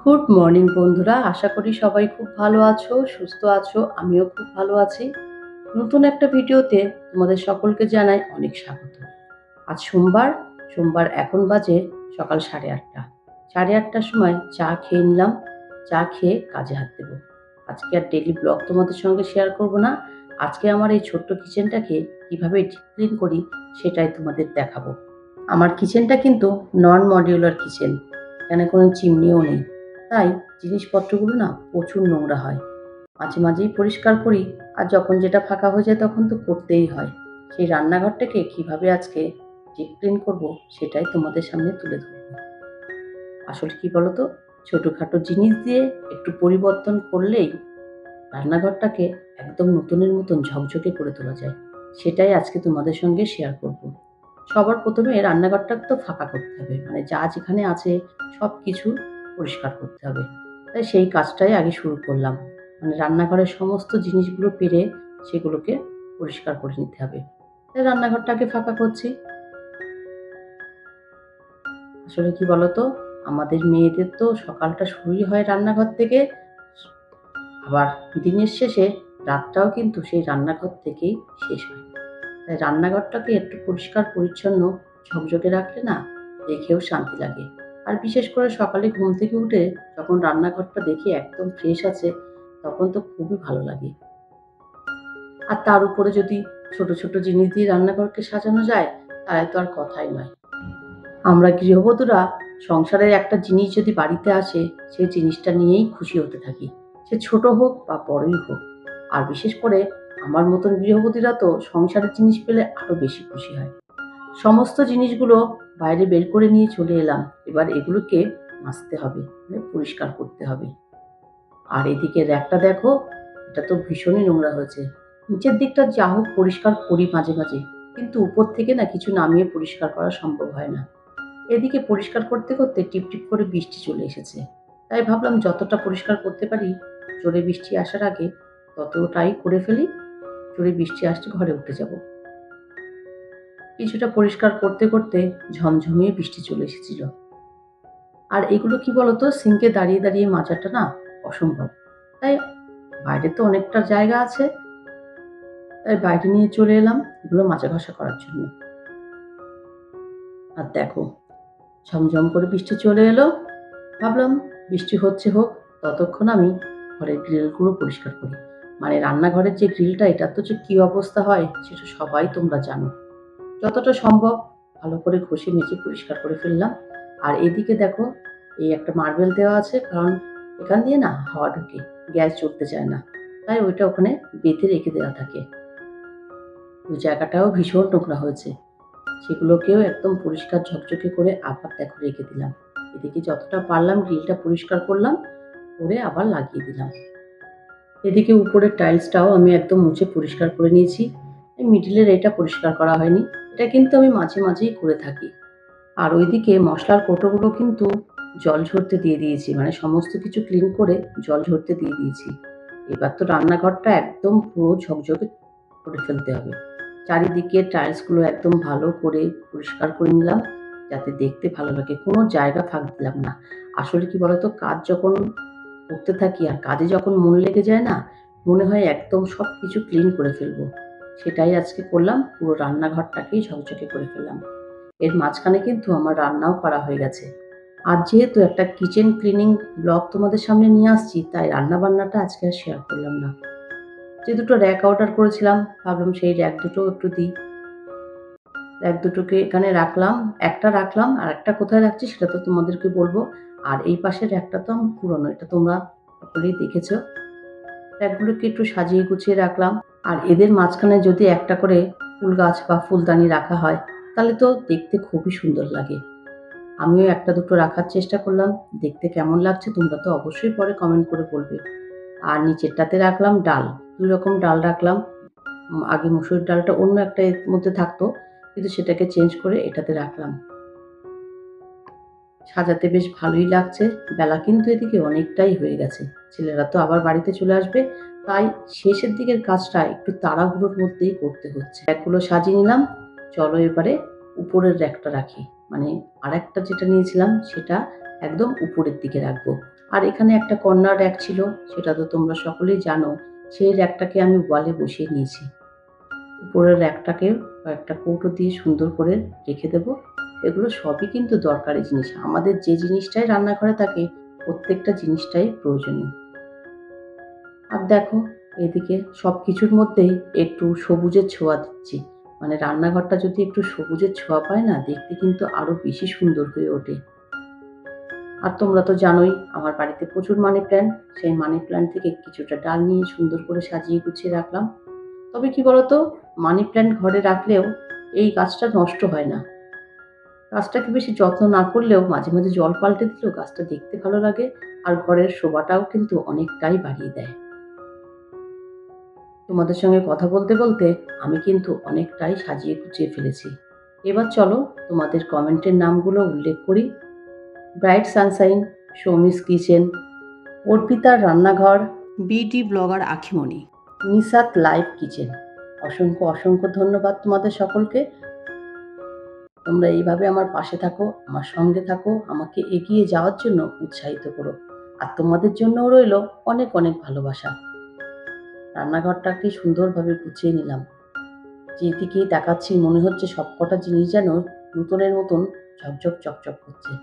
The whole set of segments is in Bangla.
গুড মর্নিং বন্ধুরা, আশা করি সবাই খুব ভালো আছো, সুস্থ আছো। আমিও খুব ভালো আছি। নতুন একটা ভিডিওতে তোমাদের সকলকে জানাই অনেক স্বাগত। আজ সোমবার এখন বাজে সকাল 8:30। 8:30টার সময় চা খেয়ে নিলাম। চা খেয়ে কাজে হাত দেবো। আজকে আর ডেইলি ব্লগ তোমাদের সঙ্গে শেয়ার করব না। আজকে আমার এই ছোট্ট কিচেনটাকে কিভাবে ডিপ ক্লিন করি সেটাই তোমাদের দেখাবো। আমার কিচেনটা কিন্তু নন মডিউলার কিচেন, এখানে কোনো চিমনিও নেই, তাই জিনিসপত্রগুলো না প্রচুর নোংরা হয়। মাঝে মাঝেই পরিষ্কার করি, আর যখন যেটা ফাঁকা হয়ে যায় তখন তো করতেই হয়। সেই রান্নাঘরটাকে কিভাবে আজকে ডিপ ক্লিন করবো সেটাই তোমাদের সামনে তুলে ধরবো। আসলে কি বলতো, ছোটোখাটো জিনিস দিয়ে একটু পরিবর্তন করলেই রান্নাঘরটাকে একদম নতুনের মতন ঝকঝকে করে তোলা যায়। সেটাই আজকে তোমাদের সঙ্গে শেয়ার করব। সবার প্রথমে রান্নাঘরটাকে তো ফাঁকা করতে হবে, মানে যা যেখানে আছে সব কিছু পরিষ্কার করতে হবে। তাই সেই কাজটাই আগে শুরু করলাম, মানে রান্নাঘরের সমস্ত জিনিসগুলো পেরে সেগুলোকে পরিষ্কার করে নিতে হবে। তাই রান্নাঘরটাকে ফাঁকা করছি। আসলে কি বলতো, আমাদের মেয়েদের তো সকালটা শুরুই হয় রান্নাঘর থেকে, আবার দিনের শেষে রাতটাও কিন্তু সেই রান্নাঘর থেকেই শেষ হয়। তাই রান্নাঘরটাকে একটু পরিষ্কার পরিচ্ছন্ন ঝকঝকে রাখলে না দেখেও শান্তি লাগে। আর বিশেষ করে সকালে ঘুম থেকে উঠে যখন রান্নাঘরটা দেখি একদম ফ্রেশ আছে, তখন তো খুবই ভালো লাগে। আর তার উপরে যদি ছোট ছোট জিনিস দিয়ে রান্নাঘরকে সাজানো যায়, তাহলে তো আর কথাই নয়। আমরা গৃহবধূরা সংসারের একটা জিনিস যদি বাড়িতে আসে, সেই জিনিসটা নিয়েই খুশি হতে থাকি, সে ছোট হোক বা বড়ই হোক। আর বিশেষ করে আমার মতন গৃহবধূরা তো সংসারের জিনিস পেলে আরো বেশি খুশি হয়। সমস্ত জিনিসগুলো বাইরে বের করে নিয়ে চলে এলাম। এবার এগুলোকে মাজতে হবে, মানে পরিষ্কার করতে হবে। আর এদিকে র্যাকটা দেখো, এটা তো ভীষণই নোংরা হয়েছে। নিচের দিকটা যা হোক পরিষ্কার করি মাঝে মাঝে, কিন্তু উপর থেকে না কিছু নামিয়ে পরিষ্কার করা সম্ভব হয় না। এদিকে পরিষ্কার করতে করতে টিপটিপ করে বৃষ্টি চলে এসেছে। তাই ভাবলাম যতটা পরিষ্কার করতে পারি জোরে বৃষ্টি আসার আগে ততটাই করে ফেলি। জোরে বৃষ্টি আসছে, ঘরে উঠে যাব। কিছুটা পরিষ্কার করতে করতে ঝমঝমিয়ে বৃষ্টি চলে এসেছিল। আর এগুলো কি বলতো, সিঙ্কে দাঁড়িয়ে দাঁড়িয়ে মাজাটা না অসম্ভব। তাই বাইরে তো অনেকটা জায়গা আছে, তাই বাইরে নিয়ে চলে এলাম এগুলো মাজা ঘষা করার জন্য। আর দেখো, ঝমঝম করে বৃষ্টি চলে এলো। ভাবলাম বৃষ্টি হচ্ছে হোক, ততক্ষণ আমি ঘরের গ্রিলগুলো পরিষ্কার করি। মানে রান্নাঘরের যে গ্রিলটা, এটা তো যে কী অবস্থা হয় সেটা সবাই তোমরা জানো। যতটা সম্ভব ভালো করে ঘষে মেজে পরিষ্কার করে ফেললাম। আর এদিকে দেখো, এই একটা মার্বেল দেওয়া আছে, কারণ এখান দিয়ে না হাওয়া ঢুকে, গ্যাস জ্বলতে চায় না, তাই ওইটা ওখানে বেঁধে রেখে দেওয়া থাকে। ওই জায়গাটাও ভীষণ নোংরা হয়েছে, সেগুলোকেও একদম পরিষ্কার ঝকঝকে করে আবার দেখো রেখে দিলাম। এদিকে যতটা পারলাম গ্রিলটা পরিষ্কার করলাম, করে আবার লাগিয়ে দিলাম। এদিকে উপরের টাইলসটাও আমি একদম মুছে পরিষ্কার করে নিয়েছি। মিডিলের এটা পরিষ্কার করা হয়নি, এটা কিন্তু আমি মাঝে মাঝেই করে থাকি। আর ওইদিকে মশলার কৌটোগুলো কিন্তু জল ঝরতে দিয়ে দিয়েছি, মানে সমস্ত কিছু ক্লিন করে জল ঝরতে দিয়ে দিয়েছি। এবার তো রান্নাঘরটা একদম পুরো ঝকঝকে করে ফেলতে হবে। চারিদিকে টাইলসগুলো একদম ভালো করে পরিষ্কার করে নিলাম, যাতে দেখতে ভালো লাগে, কোনো জায়গা ফাঁক দিলাম না। আসলে কি বলতো, কাজ যখন করতে থাকি আর কাজে যখন মন লেগে যায় না, মনে হয় একদম সব কিছু ক্লিন করে ফেলবো। সেটাই আজকে করলাম, পুরো রান্নাঘরটাকেই ঝকঝকে করে ফেললাম। এর মাঝখানে কিন্তু আমার রান্নাও করা হয়ে গেছে। আর যেহেতু একটা কিচেন ক্লিনিং ব্লগ তোমাদের সামনে নিয়ে আসছি, তাই রান্নাবান্নাটা আজকে আর শেয়ার করলাম না। যে দুটো র্যাক অর্ডার করেছিলাম, ভাবলাম সেই র্যাক দুটোও একটু দিই। র্যাক দুটোকে এখানে রাখলাম, একটা রাখলাম, আর একটা কোথায় রাখছি সেটা তো তোমাদেরকে বলবো। আর এই পাশের র্যাকটা তো আমার পুরনো, এটা তোমরা সকলেই দেখেছো। র্যাকগুলোকে একটু সাজিয়ে গুছিয়ে রাখলাম। আর এদের মাঝখানে যদি একটা করে ফুল গাছ বা ফুলদানি রাখা হয়, তাহলে তো দেখতে খুবই সুন্দর লাগে। আমিও একটা দুটো রাখার চেষ্টা করলাম, দেখতে কেমন লাগছে তোমরা তো অবশ্যই পরে কমেন্ট করে বলবে। আর নিচেরটাতে রাখলাম ডাল, ২ রকম ডাল রাখলাম। আগে মুসুরির ডালটা অন্য একটা এর মধ্যে থাকতো, কিন্তু সেটাকে চেঞ্জ করে এটাতে রাখলাম। সাজাতে বেশ ভালোই লাগছে। বেলা কিন্তু এদিকে অনেকটাই হয়ে গেছে। ছেলেরা তো আবার বাড়িতে চলে আসবে, তাই শেষের দিকের কাজটা একটু তাড়াহুড়োর মধ্যেই করতে হচ্ছে। র্যাকগুলো সাজিয়ে নিলাম। চলো এবারে উপরের র্যাকটা রাখি। মানে আরেকটা যেটা নিয়েছিলাম সেটা একদম উপরের দিকে রাখবো। আর এখানে একটা কর্নার র্যাক ছিল, সেটা তো তোমরা সকলেই জানো। সেই র্যাকটাকে আমি ওয়ালে বসিয়ে নিয়েছি। উপরের র্যাকটাকে কয়েকটা কৌটো দিয়ে সুন্দর করে রেখে দেব। এগুলো সবই কিন্তু দরকারি জিনিস। আমাদের যে জিনিসটাই রান্নাঘরে থাকে প্রত্যেকটা জিনিসটাই প্রয়োজনীয়। আর দেখো, এদিকে সব কিছুর মধ্যেই একটু সবুজের ছোঁয়া দিচ্ছি। মানে রান্নাঘরটা যদি একটু সবুজের ছোঁয়া পায় না, দেখতে কিন্তু আরো বেশি সুন্দর হয়ে ওঠে। আর তোমরা তো জানোই আমার বাড়িতে প্রচুর মানি প্ল্যান্ট। সেই মানি প্ল্যান্ট থেকে কিছুটা ডাল নিয়ে সুন্দর করে সাজিয়ে গুছিয়ে রাখলাম। তবে কি বলতো, মানি প্ল্যান্ট ঘরে রাখলেও এই গাছটা নষ্ট হয় না। গাছটাকে বেশি যত্ন না করলেও মাঝে মাঝে জল পাল্টে দিলেও গাছটা দেখতে ভালো লাগে, আর ঘরের শোভাটাও কিন্তু অনেকটাই বাড়িয়ে দেয়। তোমাদের সঙ্গে কথা বলতে বলতে আমি কিন্তু অনেকটাই সাজিয়ে গুছিয়ে ফেলেছি। এবার চলো তোমাদের কমেন্টের নামগুলো উল্লেখ করি। ব্রাইট সানশাইন, সৌমিস কিচেন, অর্পিতার রান্নাঘর, BD blogger Akhimoni, Nishat live kitchen. অসংখ্য অসংখ্য ধন্যবাদ তোমাদের সকলকে। তোমরা এইভাবে আমার পাশে থাকো, আমার সঙ্গে থাকো, আমাকে এগিয়ে যাওয়ার জন্য উৎসাহিত করো। আর তোমাদের জন্যও রইল অনেক অনেক ভালোবাসা। রান্নাঘরটাকে সুন্দরভাবে গুছিয়ে নিলাম। যেদিকেই তাকাচ্ছি মনে হচ্ছে সবকটা জিনিস যেন নতুনের মতন ঝকঝক চকচক করছে।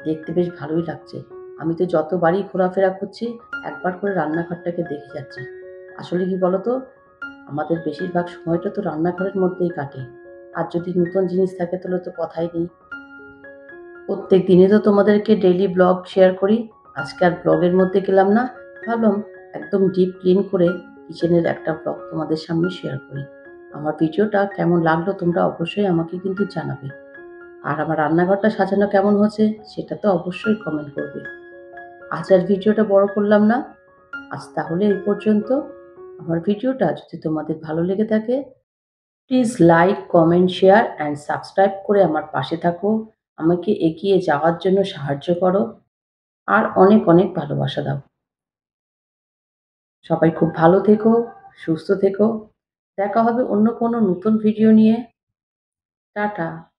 দেখতে বেশ ভালোই লাগছে। আমি তো যতবারই ঘোরাফেরা করছি একবার করে রান্নাঘরটাকে দেখে যাচ্ছি। আসলে কি বলতো, আমাদের বেশিরভাগ সময়টা তো রান্নাঘরের মধ্যেই কাটে। আর যদি নতুন জিনিস থাকে তাহলে তো কথাই নেই। প্রত্যেক দিনে তো তোমাদেরকে ডেইলি ব্লগ শেয়ার করি। আজকে আর ব্লগের মধ্যে গেলাম না, ভাবলাম একদম ডিপ ক্লিন করে কিচেনের একটা ব্লগ তোমাদের সামনে শেয়ার করি। আমার ভিডিওটা কেমন লাগলো তোমরা অবশ্যই আমাকে কিন্তু জানাবে। আর আমার রান্নাঘরটা সাজানো কেমন হয়েছে সেটা তো অবশ্যই কমেন্ট করবে। আজ আর ভিডিওটা বড় করলাম না, আজ তাহলে এই পর্যন্ত। আমার ভিডিওটা যদি তোমাদের ভালো লেগে থাকে please like, comment, share and subscribe করে আমার পাশে থাকো। আমাকে এগিয়ে যাওয়ার জন্য সাহায্য করো। আর অনেক অনেক ভালোবাসা দাও। সবাই খুব ভালো থেকো, সুস্থ থেকো। দেখা হবে অন্য কোনো নতুন ভিডিও নিয়ে। টাটা।